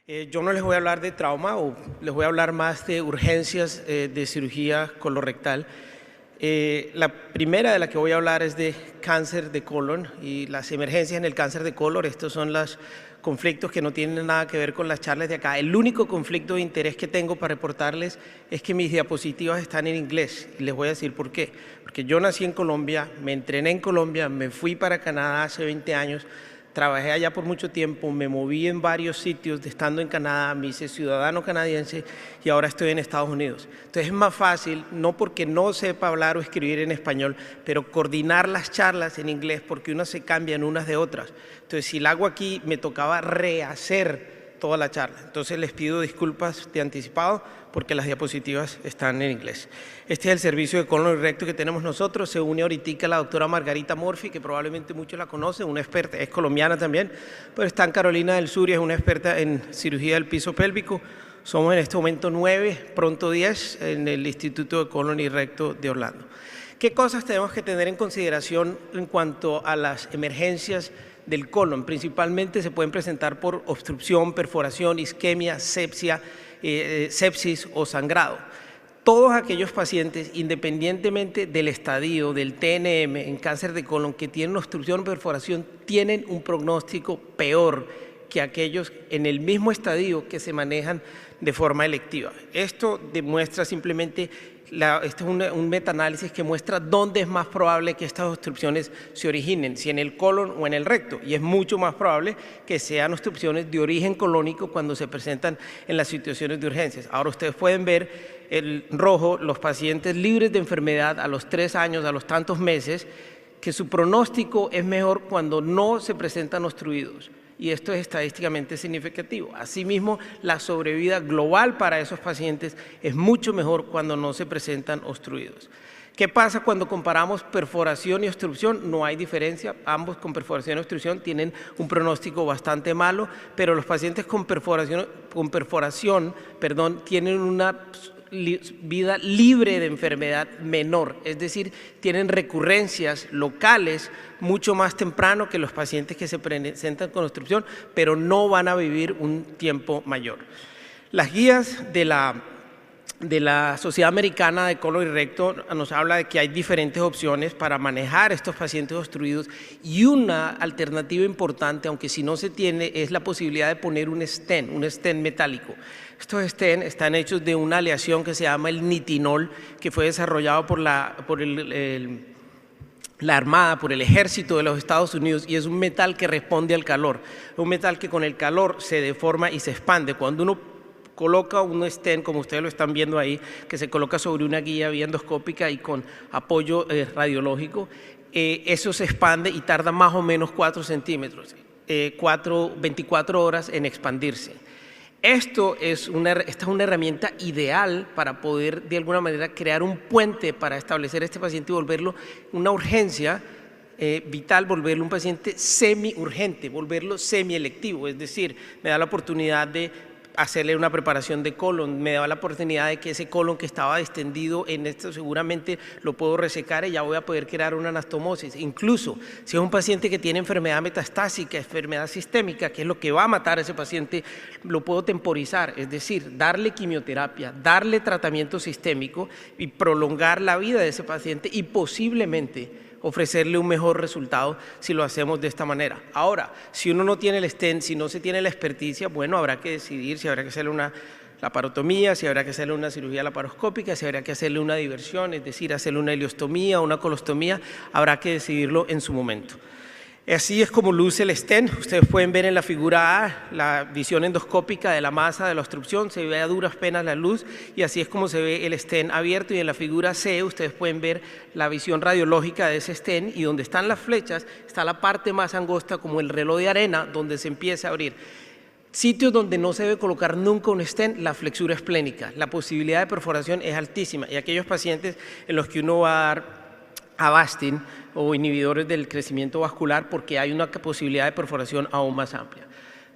Yo no les voy a hablar de trauma, o les voy a hablar más de urgencias de cirugía colorectal. La primera de la que voy a hablar es de cáncer de colon y las emergencias en el cáncer de colon. Estos son los conflictos que no tienen nada que ver con las charlas de acá. El único conflicto de interés que tengo para reportarles es que mis diapositivas están en inglés, y les voy a decir por qué. Porque yo nací en Colombia, me entrené en Colombia, me fui para Canadá hace 20 años, trabajé allá por mucho tiempo, me moví en varios sitios estando en Canadá, me hice ciudadano canadiense y ahora estoy en Estados Unidos. Entonces es más fácil, no porque no sepa hablar o escribir en español, pero coordinar las charlas en inglés porque unas se cambian unas de otras. Entonces si la hago aquí, me tocaba rehacer toda la charla. Entonces les pido disculpas de anticipado porque las diapositivas están en inglés. Este es el servicio de colon y recto que tenemos nosotros. Se une ahorita la doctora Margarita Morfi, que probablemente muchos la conocen, una experta, es colombiana también, pero está en Carolina del Sur y es una experta en cirugía del piso pélvico. Somos en este momento 9, pronto 10, en el Instituto de Colon y Recto de Orlando. ¿Qué cosas tenemos que tener en consideración en cuanto a las emergencias del colon? Principalmente se pueden presentar por obstrucción, perforación, isquemia, sepsia, sepsis o sangrado. Todos aquellos pacientes, independientemente del estadio del TNM en cáncer de colon que tienen obstrucción o perforación, tienen un pronóstico peor que aquellos en el mismo estadio que se manejan de forma electiva. Esto demuestra simplemente, este es un metaanálisis que muestra dónde es más probable que estas obstrucciones se originen, si en el colon o en el recto, y es mucho más probable que sean obstrucciones de origen colónico cuando se presentan en las situaciones de urgencias. Ahora ustedes pueden ver el rojo, los pacientes libres de enfermedad a los 3 años, a los tantos meses, que su pronóstico es mejor cuando no se presentan obstruidos. Y esto es estadísticamente significativo. Asimismo, la sobrevida global para esos pacientes es mucho mejor cuando no se presentan obstruidos. ¿Qué pasa cuando comparamos perforación y obstrucción? No hay diferencia, ambos con perforación y obstrucción tienen un pronóstico bastante malo, pero los pacientes con perforación tienen una vida libre de enfermedad menor, es decir, tienen recurrencias locales mucho más temprano que los pacientes que se presentan con obstrucción, pero no van a vivir un tiempo mayor. Las guías de la Sociedad Americana de Colon y Recto nos habla de que hay diferentes opciones para manejar estos pacientes obstruidos, y una alternativa importante, aunque si no se tiene, es la posibilidad de poner un stent metálico. Estos stents están hechos de una aleación que se llama el nitinol, que fue desarrollado por la Armada, por el Ejército de los Estados Unidos, y es un metal que responde al calor. Es un metal que con el calor se deforma y se expande. Cuando uno coloca un stent, como ustedes lo están viendo ahí, que se coloca sobre una guía endoscópica y con apoyo radiológico, eso se expande y tarda más o menos 4 centímetros, 24 horas en expandirse. Esta es una herramienta ideal para poder de alguna manera crear un puente para establecer a este paciente y volverlo una urgencia vital, volverlo un paciente semi-urgente, volverlo semi-electivo, es decir, me da la oportunidad de hacerle una preparación de colon, me da la oportunidad de que ese colon que estaba distendido en esto seguramente lo puedo resecar y ya voy a poder crear una anastomosis. Incluso si es un paciente que tiene enfermedad metastásica, enfermedad sistémica, que es lo que va a matar a ese paciente, lo puedo temporizar, es decir, darle quimioterapia, darle tratamiento sistémico y prolongar la vida de ese paciente y posiblemente ofrecerle un mejor resultado si lo hacemos de esta manera. Ahora, si uno no tiene el stent, si no se tiene la experticia, bueno, habrá que decidir si habrá que hacerle una laparotomía, si habrá que hacerle una cirugía laparoscópica, si habrá que hacerle una diversión, es decir, hacerle una ileostomía o una colostomía, habrá que decidirlo en su momento. Así es como luce el stent. Ustedes pueden ver en la figura A la visión endoscópica de la masa de la obstrucción, se ve a duras penas la luz, y así es como se ve el stent abierto, y en la figura C ustedes pueden ver la visión radiológica de ese stent, y donde están las flechas está la parte más angosta, como el reloj de arena, donde se empieza a abrir. Sitios donde no se debe colocar nunca un stent, la flexura esplénica, la posibilidad de perforación es altísima, y aquellos pacientes en los que uno va a dar Avastin o inhibidores del crecimiento vascular porque hay una posibilidad de perforación aún más amplia.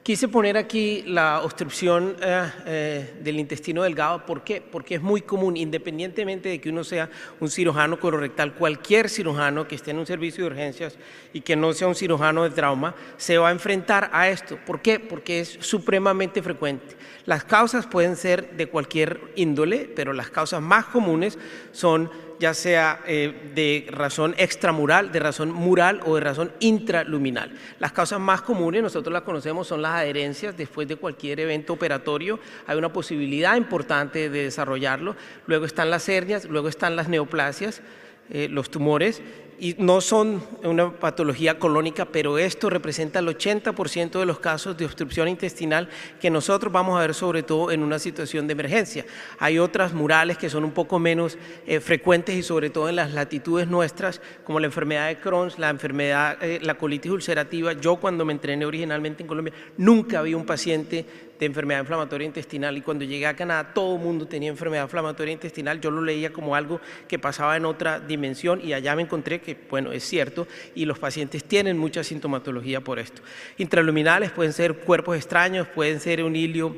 Quise poner aquí la obstrucción del intestino delgado. ¿Por qué? Porque es muy común, independientemente de que uno sea un cirujano colorectal, cualquier cirujano que esté en un servicio de urgencias y que no sea un cirujano de trauma, se va a enfrentar a esto. ¿Por qué? Porque es supremamente frecuente. Las causas pueden ser de cualquier índole, pero las causas más comunes son ya sea de razón extramural, de razón mural o de razón intraluminal. Las causas más comunes, nosotros las conocemos, son las adherencias después de cualquier evento operatorio. Hay una posibilidad importante de desarrollarlo. Luego están las hernias, luego están las neoplasias, los tumores, y no son una patología colónica, pero esto representa el 80% de los casos de obstrucción intestinal que nosotros vamos a ver, sobre todo en una situación de emergencia. Hay otras murales que son un poco menos frecuentes y sobre todo en las latitudes nuestras, como la enfermedad de Crohn, la colitis ulcerativa. Yo, cuando me entrené originalmente en Colombia, nunca vi un paciente de enfermedad inflamatoria intestinal, y cuando llegué a Canadá todo el mundo tenía enfermedad inflamatoria intestinal. Yo lo leía como algo que pasaba en otra dimensión, y allá me encontré que, bueno, es cierto, y los pacientes tienen mucha sintomatología por esto. Intraluminales pueden ser cuerpos extraños, pueden ser un hilio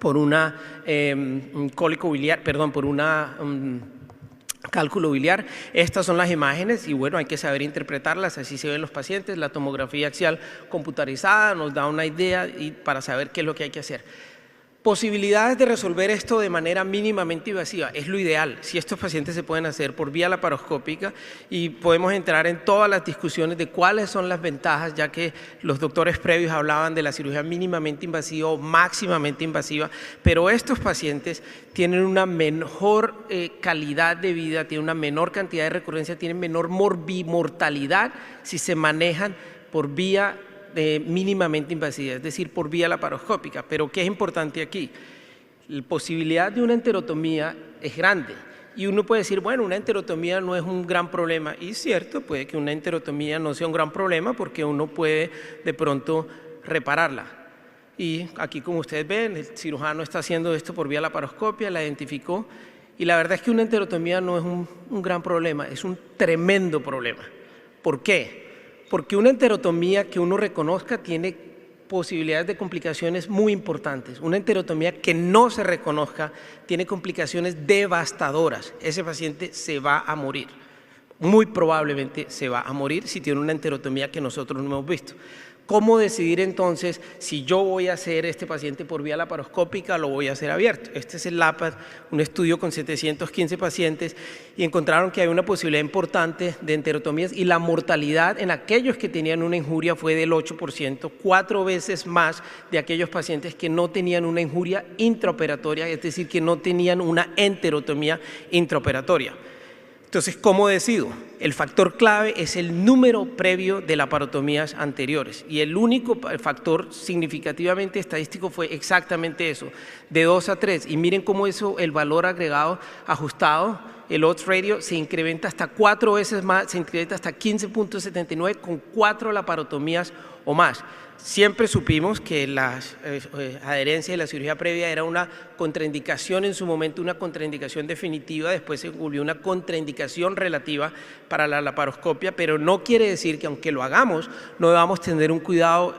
por una cólico biliar, perdón, por una cálculo biliar. Estas son las imágenes y bueno, hay que saber interpretarlas, así se ven los pacientes. La tomografía axial computarizada nos da una idea para saber qué es lo que hay que hacer. Posibilidades de resolver esto de manera mínimamente invasiva es lo ideal. Si estos pacientes se pueden hacer por vía laparoscópica, y podemos entrar en todas las discusiones de cuáles son las ventajas, ya que los doctores previos hablaban de la cirugía mínimamente invasiva o máximamente invasiva, pero estos pacientes tienen una mejor calidad de vida, tienen una menor cantidad de recurrencia, tienen menor mortalidad si se manejan por vía mínimamente invasiva, es decir, por vía laparoscópica. Pero ¿qué es importante aquí? La posibilidad de una enterotomía es grande, y uno puede decir, bueno, una enterotomía no es un gran problema, y es cierto, puede que una enterotomía no sea un gran problema porque uno puede de pronto repararla. Y aquí, como ustedes ven, el cirujano está haciendo esto por vía laparoscopia, la identificó, y la verdad es que una enterotomía no es un gran problema, es un tremendo problema. ¿Por qué? Porque una enterotomía que uno reconozca tiene posibilidades de complicaciones muy importantes. Una enterotomía que no se reconozca tiene complicaciones devastadoras. Ese paciente se va a morir. Muy probablemente se va a morir si tiene una enterotomía que nosotros no hemos visto. ¿Cómo decidir entonces si yo voy a hacer este paciente por vía laparoscópica o lo voy a hacer abierto? Este es el LAPAD, un estudio con 715 pacientes, y encontraron que hay una posibilidad importante de enterotomías, y la mortalidad en aquellos que tenían una injuria fue del 8%, 4 veces más de aquellos pacientes que no tenían una injuria intraoperatoria, es decir, que no tenían una enterotomía intraoperatoria. Entonces, ¿cómo decido? El factor clave es el número previo de laparotomías anteriores, y el único factor significativamente estadístico fue exactamente eso, de 2 a 3, y miren cómo eso, el valor agregado ajustado, el odds ratio, se incrementa hasta 4 veces más, se incrementa hasta 15.79 con 4 laparotomías o más. Siempre supimos que las adherencias y la cirugía previa era una contraindicación en su momento, una contraindicación definitiva, después se volvió una contraindicación relativa para la laparoscopia, pero no quiere decir que aunque lo hagamos, no debamos tener un cuidado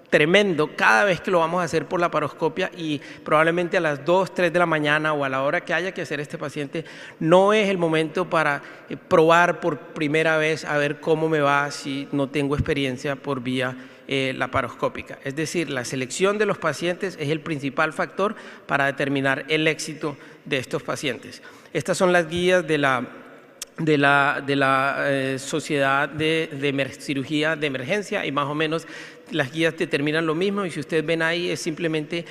tremendo cada vez que lo vamos a hacer por laparoscopia, y probablemente a las 2, 3 de la mañana o a la hora que haya que hacer este paciente no es el momento para probar por primera vez a ver cómo me va si no tengo experiencia por vía laparoscópica. Es decir, la selección de los pacientes es el principal factor para determinar el éxito de estos pacientes. Estas son las guías de la Sociedad de Cirugía de Emergencia, y más o menos las guías determinan lo mismo, y si ustedes ven ahí es simplemente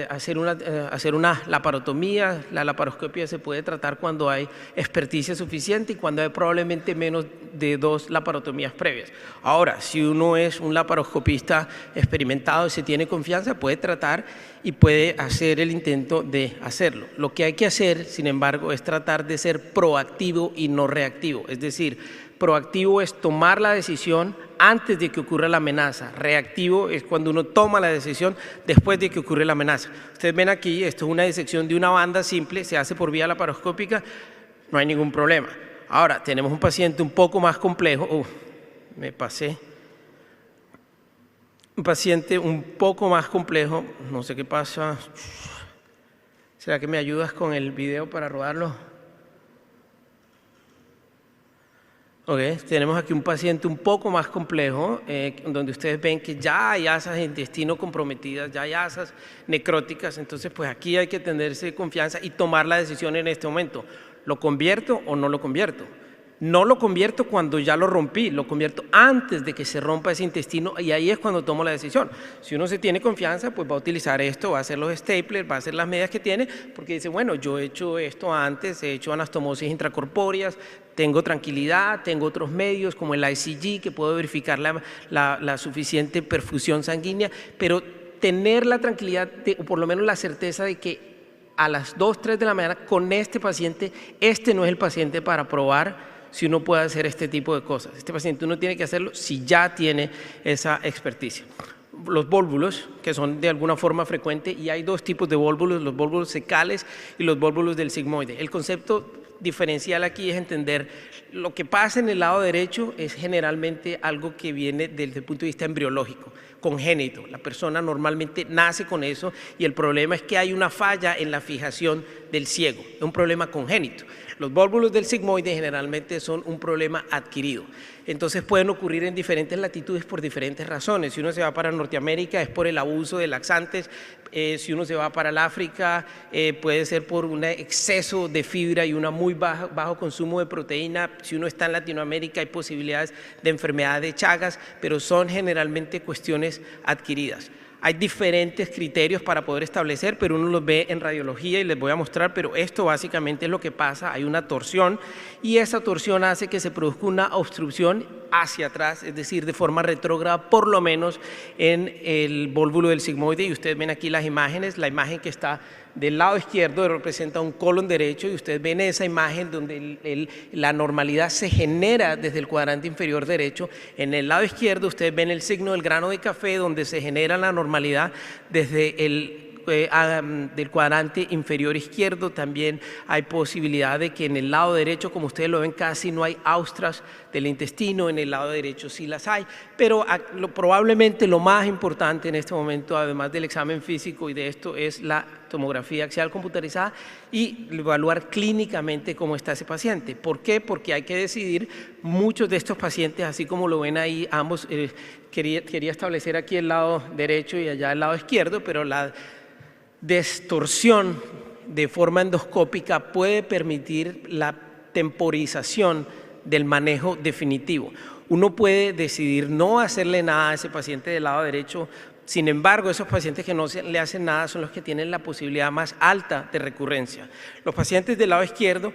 hacer una laparotomía. La laparoscopia se puede tratar cuando hay experticia suficiente y cuando hay probablemente menos de 2 laparotomías previas. Ahora, si uno es un laparoscopista experimentado y se tiene confianza, puede tratar y puede hacer el intento de hacerlo. Lo que hay que hacer, sin embargo, es tratar de ser proactivo y no reactivo. Es decir, proactivo es tomar la decisión antes de que ocurra la amenaza. Reactivo es cuando uno toma la decisión después de que ocurre la amenaza. Ustedes ven aquí, esto es una disección de una banda simple, se hace por vía laparoscópica, no hay ningún problema. Ahora, tenemos un paciente un poco más complejo. Me pasé. Un paciente un poco más complejo, no sé qué pasa. ¿Será que me ayudas con el video para rodarlo? Ok, tenemos aquí un paciente un poco más complejo, donde ustedes ven que ya hay asas de intestino comprometidas, ya hay asas necróticas, entonces pues aquí hay que tenerse confianza y tomar la decisión en este momento. ¿Lo convierto o no lo convierto? No lo convierto cuando ya lo rompí, lo convierto antes de que se rompa ese intestino y ahí es cuando tomo la decisión. Si uno se tiene confianza, pues va a utilizar esto, va a hacer los staplers, va a hacer las medidas que tiene, porque dice, bueno, yo he hecho esto antes, he hecho anastomosis intracorpóreas, tengo tranquilidad, tengo otros medios como el ICG que puedo verificar la suficiente perfusión sanguínea, pero tener la tranquilidad o por lo menos la certeza de que a las 2, 3 de la mañana con este paciente, este no es el paciente para probar si uno puede hacer este tipo de cosas. Este paciente uno tiene que hacerlo si ya tiene esa experticia. Los vólvulos, que son de alguna forma frecuente, y hay dos tipos de vólvulos, los vólvulos cecales y los vólvulos del sigmoide. El concepto diferencial aquí es entender lo que pasa en el lado derecho es generalmente algo que viene desde el punto de vista embriológico, congénito. La persona normalmente nace con eso y el problema es que hay una falla en la fijación del ciego, es un problema congénito. Los vólvulos del sigmoide generalmente son un problema adquirido. Entonces pueden ocurrir en diferentes latitudes por diferentes razones. Si uno se va para Norteamérica es por el abuso de laxantes, si uno se va para el África puede ser por un exceso de fibra y un muy bajo consumo de proteína. Si uno está en Latinoamérica hay posibilidades de enfermedad de Chagas, pero son generalmente cuestiones adquiridas. Hay diferentes criterios para poder establecer, pero uno los ve en radiología y les voy a mostrar, pero esto básicamente es lo que pasa, hay una torsión y esa torsión hace que se produzca una obstrucción hacia atrás, es decir, de forma retrógrada, por lo menos en el vólvulo del sigmoide y ustedes ven aquí las imágenes, la imagen que está del lado izquierdo representa un colon derecho y ustedes ven esa imagen donde la normalidad se genera desde el cuadrante inferior derecho. En el lado izquierdo ustedes ven el signo del grano de café donde se genera la normalidad desde del cuadrante inferior izquierdo. También hay posibilidad de que en el lado derecho, como ustedes lo ven, casi no hay austras del intestino, en el lado derecho sí las hay, pero probablemente lo más importante en este momento, además del examen físico y de esto, es la tomografía axial computarizada y evaluar clínicamente cómo está ese paciente. ¿Por qué? Porque hay que decidir, muchos de estos pacientes, así como lo ven ahí, ambos, quería establecer aquí el lado derecho y allá el lado izquierdo, pero la distorsión de forma endoscópica puede permitir la temporización del manejo definitivo. Uno puede decidir no hacerle nada a ese paciente del lado derecho. Sin embargo, esos pacientes que no le hacen nada son los que tienen la posibilidad más alta de recurrencia. Los pacientes del lado izquierdo,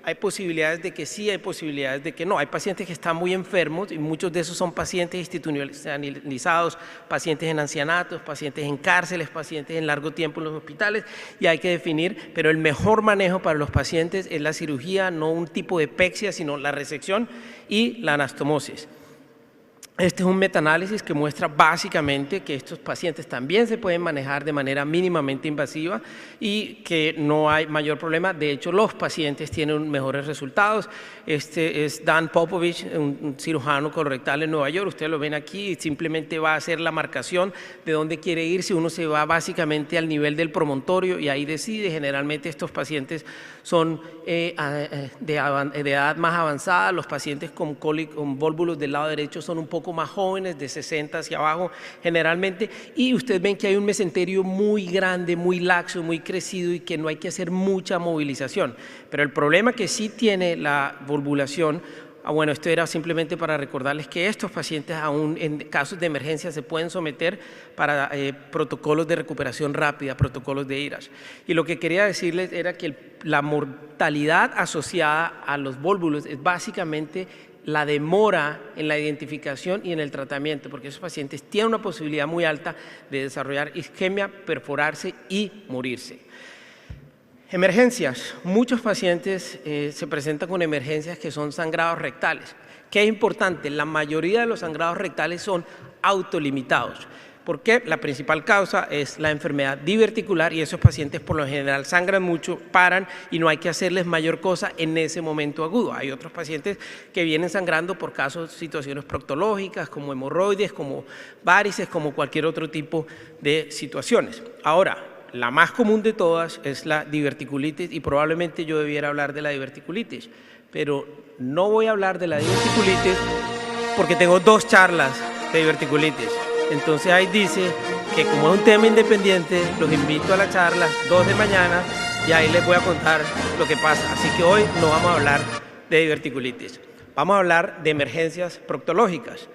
hay posibilidades de que sí, hay posibilidades de que no. Hay pacientes que están muy enfermos y muchos de esos son pacientes institucionalizados, pacientes en ancianatos, pacientes en cárceles, pacientes en largo tiempo en los hospitales y hay que definir, pero el mejor manejo para los pacientes es la cirugía, no un tipo de pexia, sino la resección y la anastomosis. Este es un metaanálisis que muestra básicamente que estos pacientes también se pueden manejar de manera mínimamente invasiva y que no hay mayor problema. De hecho, los pacientes tienen mejores resultados. Este es Dan Popovich, un cirujano colorectal en Nueva York. Ustedes lo ven aquí, simplemente va a hacer la marcación de dónde quiere irse. Uno se va básicamente al nivel del promontorio y ahí decide. Generalmente estos pacientes son de edad más avanzada. Los pacientes con vólvulos del lado derecho son un poco más jóvenes, de 60 hacia abajo generalmente, y ustedes ven que hay un mesenterio muy grande, muy laxo, muy crecido y que no hay que hacer mucha movilización. Pero el problema que sí tiene la volvulación, bueno, esto era simplemente para recordarles que estos pacientes aún en casos de emergencia se pueden someter para protocolos de recuperación rápida, protocolos de IRAS. Y lo que quería decirles era que la mortalidad asociada a los vólvulos es básicamente la demora en la identificación y en el tratamiento, porque esos pacientes tienen una posibilidad muy alta de desarrollar isquemia, perforarse y morirse. Emergencias. Muchos pacientes se presentan con emergencias que son sangrados rectales. ¿Qué es importante? La mayoría de los sangrados rectales son autolimitados, ¿Por qué? La principal causa es la enfermedad diverticular y esos pacientes por lo general sangran mucho, paran y no hay que hacerles mayor cosa en ese momento agudo. Hay otros pacientes que vienen sangrando por casos, situaciones proctológicas, como hemorroides, como varices, como cualquier otro tipo de situaciones. Ahora, la más común de todas es la diverticulitis y probablemente yo debiera hablar de la diverticulitis, pero no voy a hablar de la diverticulitis porque tengo 2 charlas de diverticulitis. Entonces ahí dice que como es un tema independiente, los invito a la charla 2 de mañana y ahí les voy a contar lo que pasa. Así que hoy no vamos a hablar de diverticulitis. Vamos a hablar de emergencias proctológicas.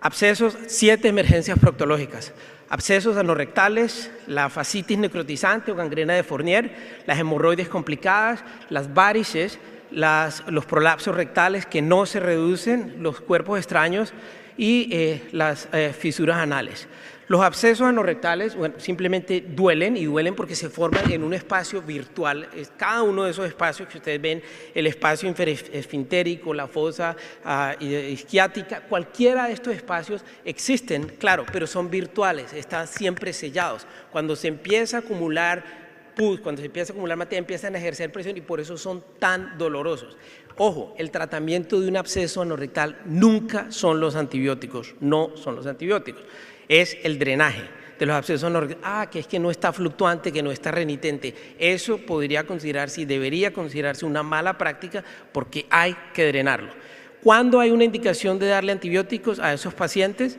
Abscesos, 7 emergencias proctológicas. Abscesos anorrectales, la fascitis necrotizante o gangrena de Fournier, las hemorroides complicadas, las varices, los prolapsos rectales que no se reducen, los cuerpos extraños y las fisuras anales. Los abscesos anorrectales simplemente duelen y duelen porque se forman en un espacio virtual. Cada uno de esos espacios que ustedes ven, el espacio esfintérico, la fosa isquiática, cualquiera de estos espacios existen, claro, pero son virtuales, están siempre sellados. Cuando se empieza a acumular pus, cuando se empieza a acumular materia, empiezan a ejercer presión y por eso son tan dolorosos. Ojo, el tratamiento de un absceso anorrectal nunca son los antibióticos, no son los antibióticos, es el drenaje de los abscesos anorrectales. Que es que no está fluctuante, que no está renitente. Eso podría considerarse y debería considerarse una mala práctica porque hay que drenarlo. ¿Cuándo hay una indicación de darle antibióticos a esos pacientes?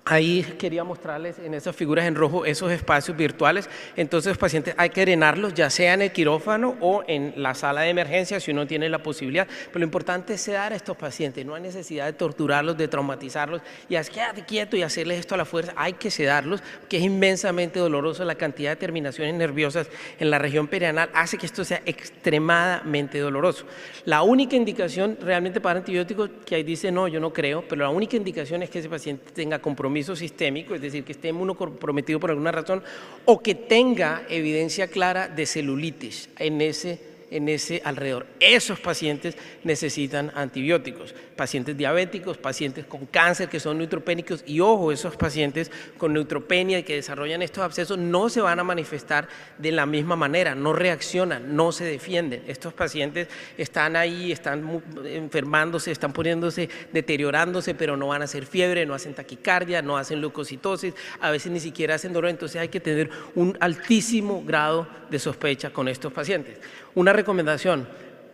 Ahí quería mostrarles en esas figuras en rojo esos espacios virtuales. Entonces, los pacientes hay que drenarlos, ya sea en el quirófano o en la sala de emergencia, si uno tiene la posibilidad. Pero lo importante es sedar a estos pacientes. No hay necesidad de torturarlos, de traumatizarlos y quédate quieto y hacerles esto a la fuerza. Hay que sedarlos, que es inmensamente doloroso. La cantidad de terminaciones nerviosas en la región perianal hace que esto sea extremadamente doloroso. La única indicación realmente para antibióticos, que ahí dice no, yo no creo, pero la única indicación es que ese paciente tenga compromiso sistémico, es decir, que esté inmunocomprometido por alguna razón o que tenga evidencia clara de celulitis en ese alrededor. Esos pacientes necesitan antibióticos. Pacientes diabéticos, pacientes con cáncer que son neutropénicos y ojo, esos pacientes con neutropenia y que desarrollan estos abscesos no se van a manifestar de la misma manera, no reaccionan, no se defienden. Estos pacientes están ahí, están enfermándose, están poniéndose, deteriorándose, pero no van a hacer fiebre, no hacen taquicardia, no hacen leucocitosis, a veces ni siquiera hacen dolor, entonces hay que tener un altísimo grado de sospecha con estos pacientes. Una recomendación: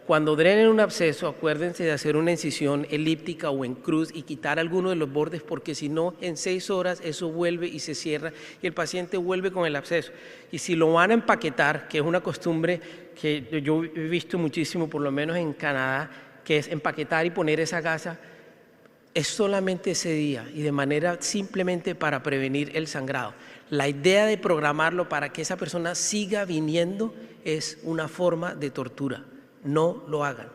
cuando drenen un absceso, acuérdense de hacer una incisión elíptica o en cruz y quitar alguno de los bordes, porque si no, en 6 horas eso vuelve y se cierra y el paciente vuelve con el absceso. Y si lo van a empaquetar, que es una costumbre que yo he visto muchísimo, por lo menos en Canadá, que es empaquetar y poner esa gasa, es solamente ese día y de manera simplemente para prevenir el sangrado. La idea de programarlo para que esa persona siga viniendo es una forma de tortura. No lo hagan.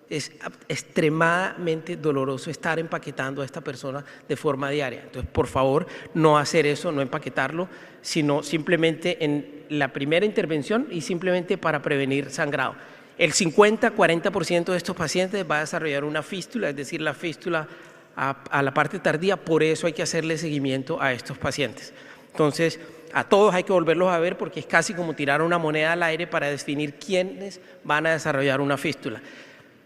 Es extremadamente doloroso estar empaquetando a esta persona de forma diaria. Entonces, por favor, no hacer eso, no empaquetarlo, sino simplemente en la primera intervención y simplemente para prevenir sangrado. El 50-40% de estos pacientes va a desarrollar una fístula, es decir, la fístula a la parte tardía, por eso hay que hacerle seguimiento a estos pacientes. Entonces, a todos hay que volverlos a ver porque es casi como tirar una moneda al aire para definir quiénes van a desarrollar una fístula.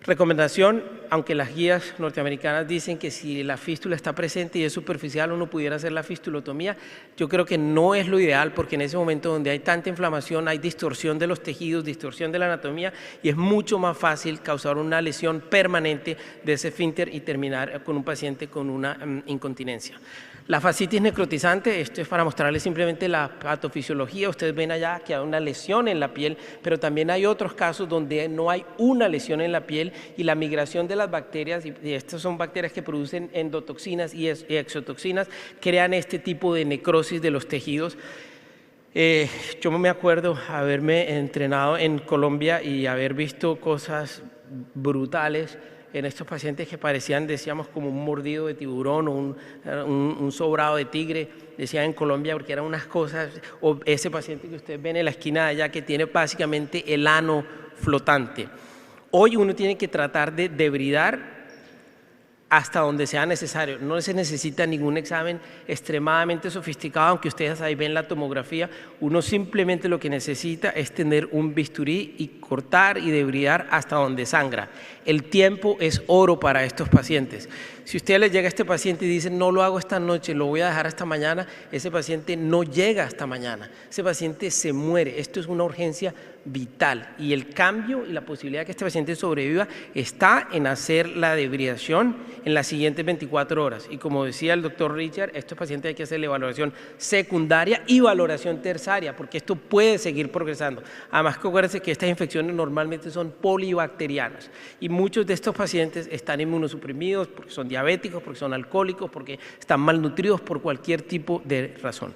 Recomendación: aunque las guías norteamericanas dicen que si la fístula está presente y es superficial uno pudiera hacer la fistulotomía, yo creo que no es lo ideal porque en ese momento donde hay tanta inflamación hay distorsión de los tejidos, distorsión de la anatomía y es mucho más fácil causar una lesión permanente de ese esfínter y terminar con un paciente con una incontinencia. La fascitis necrotizante, esto es para mostrarles simplemente la patofisiología. Ustedes ven allá que hay una lesión en la piel, pero también hay otros casos donde no hay una lesión en la piel y la migración de las bacterias, y estas son bacterias que producen endotoxinas y exotoxinas, crean este tipo de necrosis de los tejidos. Yo me acuerdo haberme entrenado en Colombia y haber visto cosas brutales en estos pacientes que parecían, decíamos, como un mordido de tiburón o un sobrado de tigre, decían en Colombia, porque eran unas cosas, o ese paciente que ustedes ven en la esquina de allá que tiene básicamente el ano flotante. Hoy uno tiene que tratar de debridar hasta donde sea necesario. No se necesita ningún examen extremadamente sofisticado, aunque ustedes ahí ven la tomografía. Uno simplemente lo que necesita es tener un bisturí y cortar y debridar hasta donde sangra. El tiempo es oro para estos pacientes. Si usted le llega a este paciente y dice, no lo hago esta noche, lo voy a dejar hasta mañana, ese paciente no llega hasta mañana. Ese paciente se muere. Esto es una urgencia vital. Y el cambio y la posibilidad de que este paciente sobreviva está en hacer la debridación en las siguientes 24 horas. Y como decía el doctor Richard, estos pacientes hay que hacer la evaluación secundaria y valoración terciaria, porque esto puede seguir progresando. Además, que acuérdense que estas infecciones normalmente son polibacterianas y muchos de estos pacientes están inmunosuprimidos porque son diabéticos, porque son alcohólicos, porque están malnutridos por cualquier tipo de razón.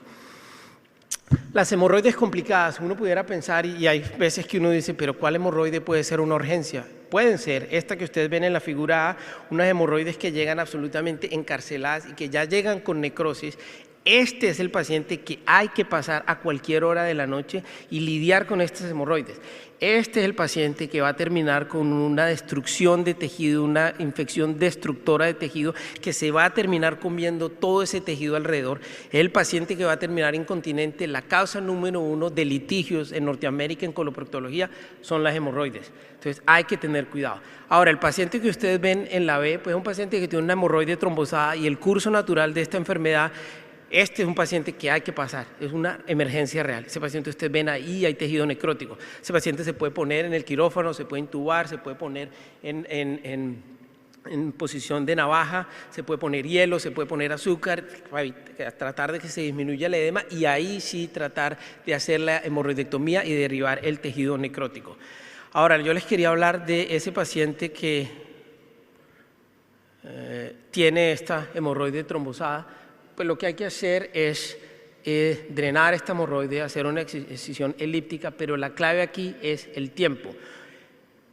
Las hemorroides complicadas, uno pudiera pensar, y hay veces que uno dice, pero ¿cuál hemorroide puede ser una urgencia? Pueden ser, esta que ustedes ven en la figura A, unas hemorroides que llegan absolutamente encarceladas y que ya llegan con necrosis. Este es el paciente que hay que pasar a cualquier hora de la noche y lidiar con estas hemorroides. Este es el paciente que va a terminar con una destrucción de tejido, una infección destructora de tejido que se va a terminar comiendo todo ese tejido alrededor. Es el paciente que va a terminar incontinente. La causa número 1 de litigios en Norteamérica en coloproctología son las hemorroides. Entonces hay que tener cuidado. Ahora, el paciente que ustedes ven en la B, pues es un paciente que tiene una hemorroide trombosada y el curso natural de esta enfermedad. Este es un paciente que hay que pasar, es una emergencia real. Ese paciente ustedes ven ahí, hay tejido necrótico. Ese paciente se puede poner en el quirófano, se puede intubar, se puede poner en posición de navaja, se puede poner hielo, se puede poner azúcar, para tratar de que se disminuya el edema y ahí sí tratar de hacer la hemorroidectomía y derribar el tejido necrótico. Ahora, yo les quería hablar de ese paciente que tiene esta hemorroide trombosada. Pues lo que hay que hacer es drenar esta hemorroide, hacer una excisión elíptica, pero la clave aquí es el tiempo.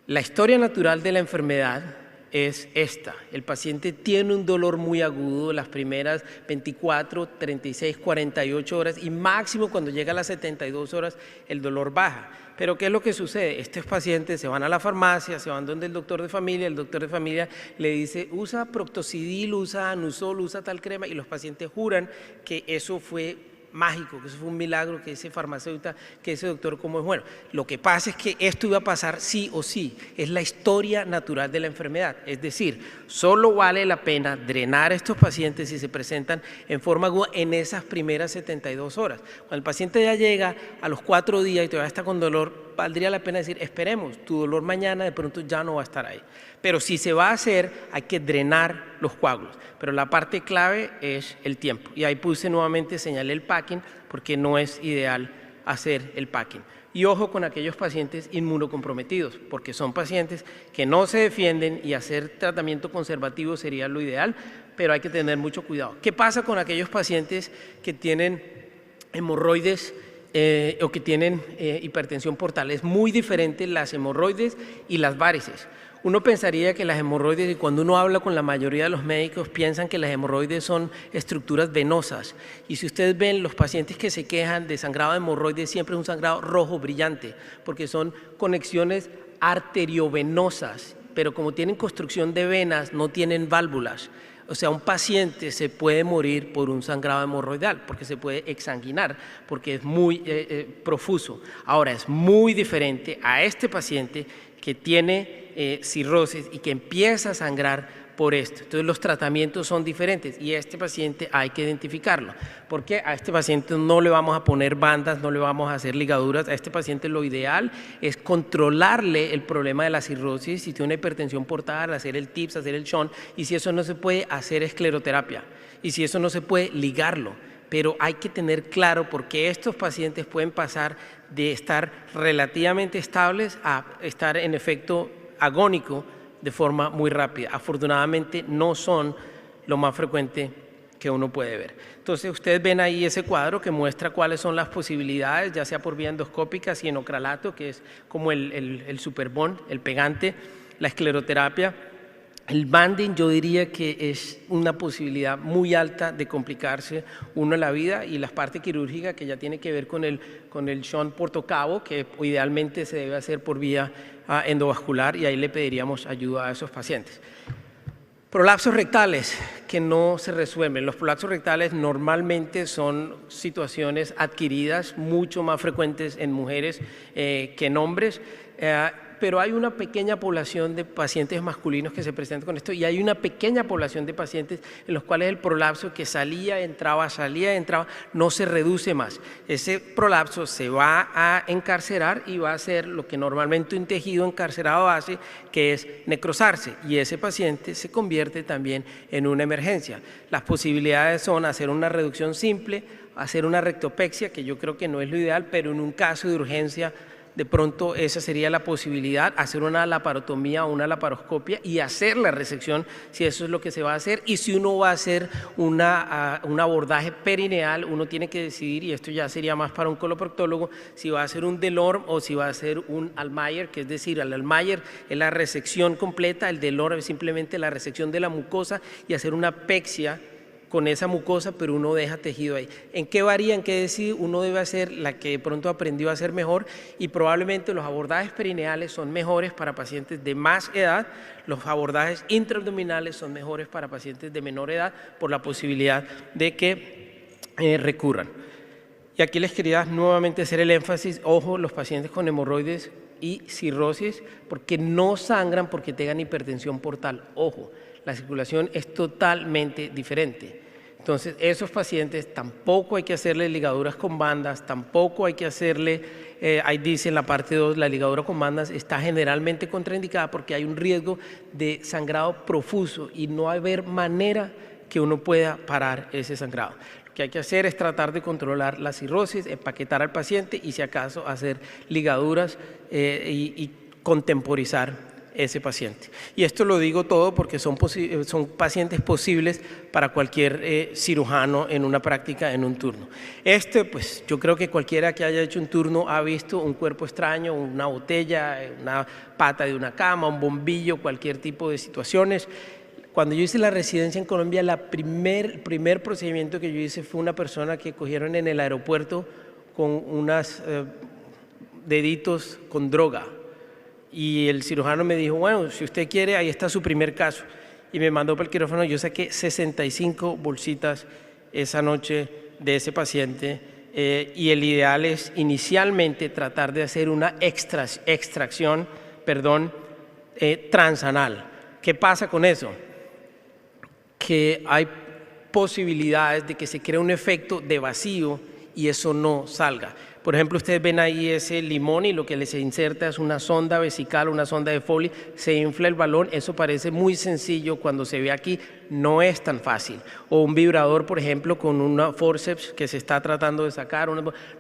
La historia natural de la enfermedad es esta. El paciente tiene un dolor muy agudo las primeras 24, 36, 48 horas y máximo cuando llega a las 72 horas el dolor baja. Pero ¿qué es lo que sucede? Estos pacientes se van a la farmacia, se van donde el doctor de familia le dice usa Proctocidil, usa Anusol, usa tal crema y los pacientes juran que eso fue mágico, que eso fue un milagro, que ese farmacéutico, que ese doctor como es bueno. Lo que pasa es que esto iba a pasar sí o sí, es la historia natural de la enfermedad, es decir, solo vale la pena drenar a estos pacientes si se presentan en forma aguda en esas primeras 72 horas. Cuando el paciente ya llega a los 4 días y todavía está con dolor, valdría la pena decir, esperemos, tu dolor mañana de pronto ya no va a estar ahí. Pero si se va a hacer, hay que drenar los coágulos. Pero la parte clave es el tiempo. Y ahí puse nuevamente, señalé el packing, porque no es ideal hacer el packing. Y ojo con aquellos pacientes inmunocomprometidos, porque son pacientes que no se defienden y hacer tratamiento conservativo sería lo ideal, pero hay que tener mucho cuidado. ¿Qué pasa con aquellos pacientes que tienen hemorroides o que tienen hipertensión portal? Es muy diferente las hemorroides y las varices. Uno pensaría que las hemorroides, y cuando uno habla con la mayoría de los médicos, piensan que las hemorroides son estructuras venosas. Y si ustedes ven, los pacientes que se quejan de sangrado de hemorroides siempre es un sangrado rojo brillante, porque son conexiones arteriovenosas, pero como tienen construcción de venas, no tienen válvulas. O sea, un paciente se puede morir por un sangrado hemorroidal, porque se puede exsanguinar, porque es muy profuso. Ahora, es muy diferente a este paciente que tiene cirrosis y que empieza a sangrar por esto. Entonces los tratamientos son diferentes y a este paciente hay que identificarlo. Porque a este paciente no le vamos a poner bandas, no le vamos a hacer ligaduras. A este paciente lo ideal es controlarle el problema de la cirrosis. Si tiene una hipertensión portal, hacer el TIPS, hacer el shunt. Y si eso no se puede, hacer escleroterapia. Y si eso no se puede, ligarlo. Pero hay que tener claro porque estos pacientes pueden pasar de estar relativamente estables a estar en efecto agónico de forma muy rápida. Afortunadamente no son lo más frecuente que uno puede ver. Entonces ustedes ven ahí ese cuadro que muestra cuáles son las posibilidades, ya sea por vía endoscópica, cianocralato, que es como el superbond, el pegante, la escleroterapia. El banding yo diría que es una posibilidad muy alta de complicarse uno en la vida y la parte quirúrgica que ya tiene que ver con el shunt portocavo, que idealmente se debe hacer por vía endovascular y ahí le pediríamos ayuda a esos pacientes. Prolapsos rectales que no se resuelven. Los prolapsos rectales normalmente son situaciones adquiridas, mucho más frecuentes en mujeres que en hombres, pero hay una pequeña población de pacientes masculinos que se presentan con esto y hay una pequeña población de pacientes en los cuales el prolapso que salía, entraba, no se reduce más. Ese prolapso se va a encarcerar y va a hacer lo que normalmente un tejido encarcerado hace, que es necrosarse, y ese paciente se convierte también en una emergencia. Las posibilidades son hacer una reducción simple, hacer una rectopexia, que yo creo que no es lo ideal, pero en un caso de urgencia de pronto esa sería la posibilidad, hacer una laparotomía o una laparoscopia y hacer la resección si eso es lo que se va a hacer. Y si uno va a hacer un abordaje perineal, uno tiene que decidir, y esto ya sería más para un coloproctólogo, si va a hacer un Delorme o si va a hacer un Almayer, que es decir, el Almayer es la resección completa, el Delorme es simplemente la resección de la mucosa y hacer una pexia con esa mucosa, pero uno deja tejido ahí. ¿En qué varía? ¿En qué decide? Uno debe hacer la que de pronto aprendió a hacer mejor, y probablemente los abordajes perineales son mejores para pacientes de más edad, los abordajes intraabdominales son mejores para pacientes de menor edad por la posibilidad de que recurran. Y aquí les quería nuevamente hacer el énfasis, ojo, los pacientes con hemorroides y cirrosis, porque no sangran porque tengan hipertensión portal, ojo. La circulación es totalmente diferente. Entonces, esos pacientes tampoco hay que hacerle ligaduras con bandas, tampoco hay que hacerle, ahí dice en la parte 2, la ligadura con bandas está generalmente contraindicada porque hay un riesgo de sangrado profuso y no va a haber manera que uno pueda parar ese sangrado. Lo que hay que hacer es tratar de controlar la cirrosis, empaquetar al paciente y si acaso hacer ligaduras y contemporizar ese paciente. Y esto lo digo todo porque son pacientes posibles para cualquier cirujano en una práctica, en un turno. Pues yo creo que cualquiera que haya hecho un turno ha visto un cuerpo extraño, una botella, una pata de una cama, un bombillo, cualquier tipo de situaciones. Cuando yo hice la residencia en Colombia, el primer procedimiento que yo hice fue una persona que cogieron en el aeropuerto con unos deditos con droga. Y el cirujano me dijo, bueno, si usted quiere, ahí está su primer caso. Y me mandó para el quirófano. Yo saqué 65 bolsitas esa noche de ese paciente. Y el ideal es inicialmente tratar de hacer una extracción transanal. ¿Qué pasa con eso? Que hay posibilidades de que se cree un efecto de vacío y eso no salga. Por ejemplo, ustedes ven ahí ese limón y lo que les inserta es una sonda vesical, una sonda de Foley, se infla el balón, eso parece muy sencillo cuando se ve aquí, no es tan fácil. O un vibrador, por ejemplo, con una forceps que se está tratando de sacar,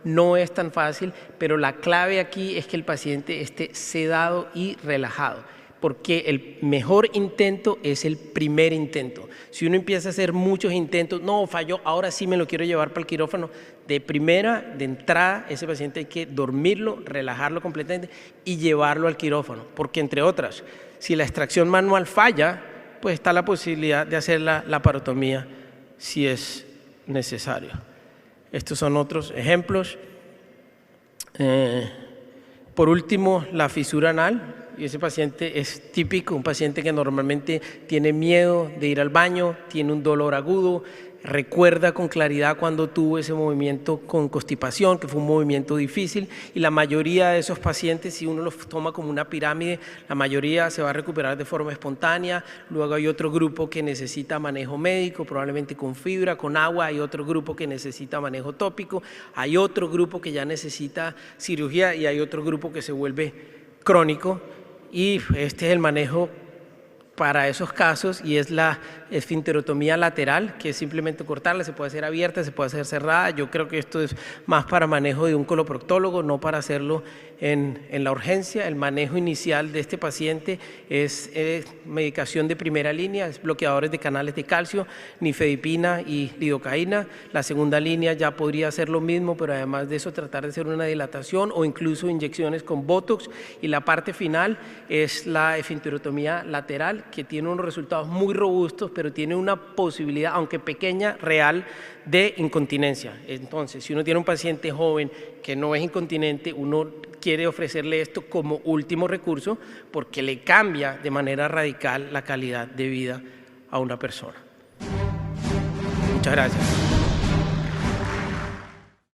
no es tan fácil, pero la clave aquí es que el paciente esté sedado y relajado, porque el mejor intento es el primer intento. Si uno empieza a hacer muchos intentos, no, falló, ahora sí me lo quiero llevar para el quirófano, de entrada, ese paciente hay que dormirlo, relajarlo completamente y llevarlo al quirófano, porque entre otras, si la extracción manual falla, pues está la posibilidad de hacer la laparotomía si es necesario. Estos son otros ejemplos. Por último, la fisura anal. Y ese paciente es típico, un paciente que normalmente tiene miedo de ir al baño, tiene un dolor agudo, recuerda con claridad cuando tuvo ese movimiento con constipación, que fue un movimiento difícil, y la mayoría de esos pacientes, si uno los toma como una pirámide, la mayoría se va a recuperar de forma espontánea. Luego hay otro grupo que necesita manejo médico, probablemente con fibra, con agua. Hay otro grupo que necesita manejo tópico, hay otro grupo que ya necesita cirugía y hay otro grupo que se vuelve crónico. Y este es el manejo para esos casos y es la esfinterotomía lateral, que es simplemente cortarla, se puede hacer abierta, se puede hacer cerrada. Yo creo que esto es más para manejo de un coloproctólogo, no para hacerlo en la urgencia. El manejo inicial de este paciente es medicación de primera línea, es bloqueadores de canales de calcio, nifedipina y lidocaína. La segunda línea ya podría hacer lo mismo, pero además de eso tratar de hacer una dilatación o incluso inyecciones con Botox. Y la parte final es la esfinterotomía lateral, que tiene unos resultados muy robustos, pero tiene una posibilidad, aunque pequeña, real, de incontinencia. Entonces, si uno tiene un paciente joven que no es incontinente, uno quiere ofrecerle esto como último recurso porque le cambia de manera radical la calidad de vida a una persona. Muchas gracias.